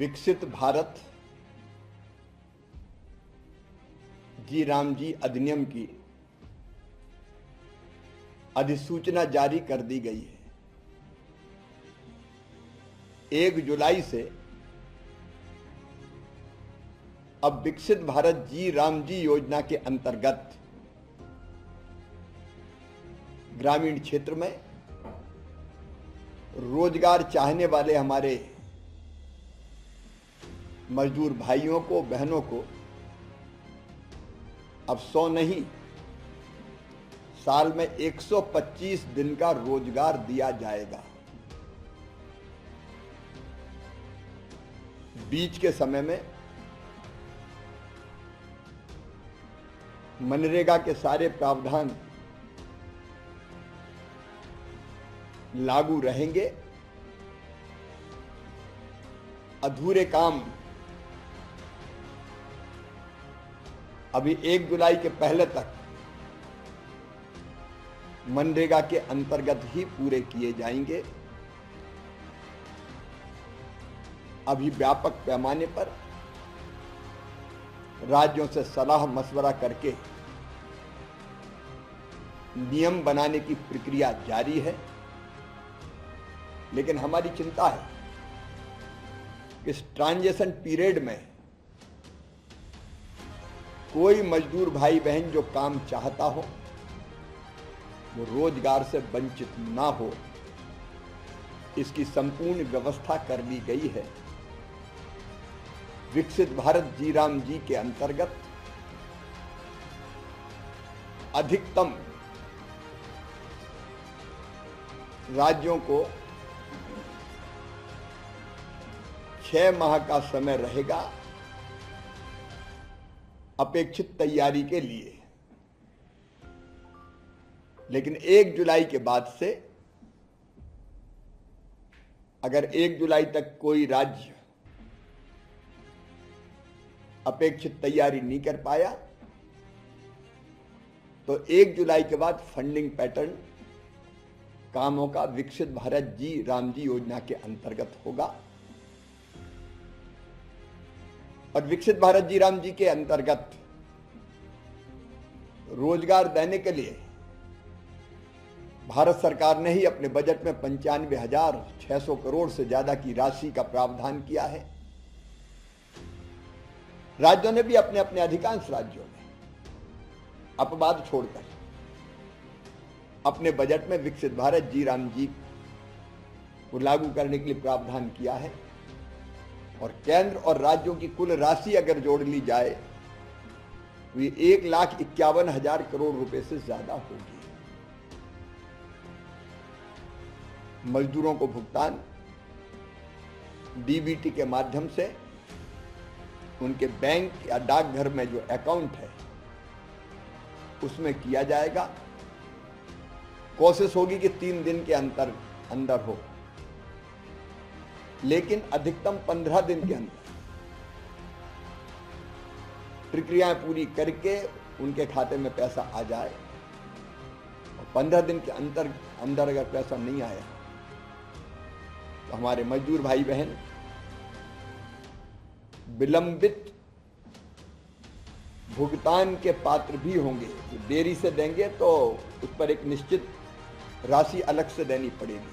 विकसित भारत जी राम जी अधिनियम की अधिसूचना जारी कर दी गई है। 1 जुलाई से अब विकसित भारत जी राम जी योजना के अंतर्गत ग्रामीण क्षेत्र में रोजगार चाहने वाले हमारे मजदूर भाइयों को, बहनों को अब 100 नहीं, साल में 125 दिन का रोजगार दिया जाएगा। बीच के समय में मनरेगा के सारे प्रावधान लागू रहेंगे। अधूरे काम अभी 1 जुलाई के पहले तक मनरेगा के अंतर्गत ही पूरे किए जाएंगे। अभी व्यापक पैमाने पर राज्यों से सलाह मशवरा करके नियम बनाने की प्रक्रिया जारी है। लेकिन हमारी चिंता है कि इस ट्रांजिशन पीरियड में कोई मजदूर भाई बहन जो काम चाहता हो वो रोजगार से वंचित ना हो, इसकी संपूर्ण व्यवस्था कर ली गई है। विकसित भारत जी राम जी के अंतर्गत अधिकतम राज्यों को 6 माह का समय रहेगा अपेक्षित तैयारी के लिए। लेकिन 1 जुलाई के बाद से अगर 1 जुलाई तक कोई राज्य अपेक्षित तैयारी नहीं कर पाया तो 1 जुलाई के बाद फंडिंग पैटर्न कामों का विकसित भारत जी राम जी योजना के अंतर्गत होगा। और विकसित भारत जी राम जी के अंतर्गत रोजगार देने के लिए भारत सरकार ने ही अपने बजट में 95,600 करोड़ से ज्यादा की राशि का प्रावधान किया है। राज्यों ने भी अपने अपने अधिकांश राज्यों में अपवाद छोड़कर अपने बजट में विकसित भारत जी राम जी को लागू करने के लिए प्रावधान किया है। और केंद्र और राज्यों की कुल राशि अगर जोड़ ली जाए तो ये 1,51,000 करोड़ रुपए से ज्यादा होगी। मजदूरों को भुगतान डीबीटी के माध्यम से उनके बैंक या डाकघर में जो अकाउंट है उसमें किया जाएगा। कोशिश होगी कि 3 दिन के अंदर हो, लेकिन अधिकतम 15 दिन के अंदर प्रक्रियाएं पूरी करके उनके खाते में पैसा आ जाए। और 15 दिन के अंदर अगर पैसा नहीं आया तो हमारे मजदूर भाई बहन विलंबित भुगतान के पात्र भी होंगे। देरी से देंगे तो उस पर एक निश्चित राशि अलग से देनी पड़ेगी।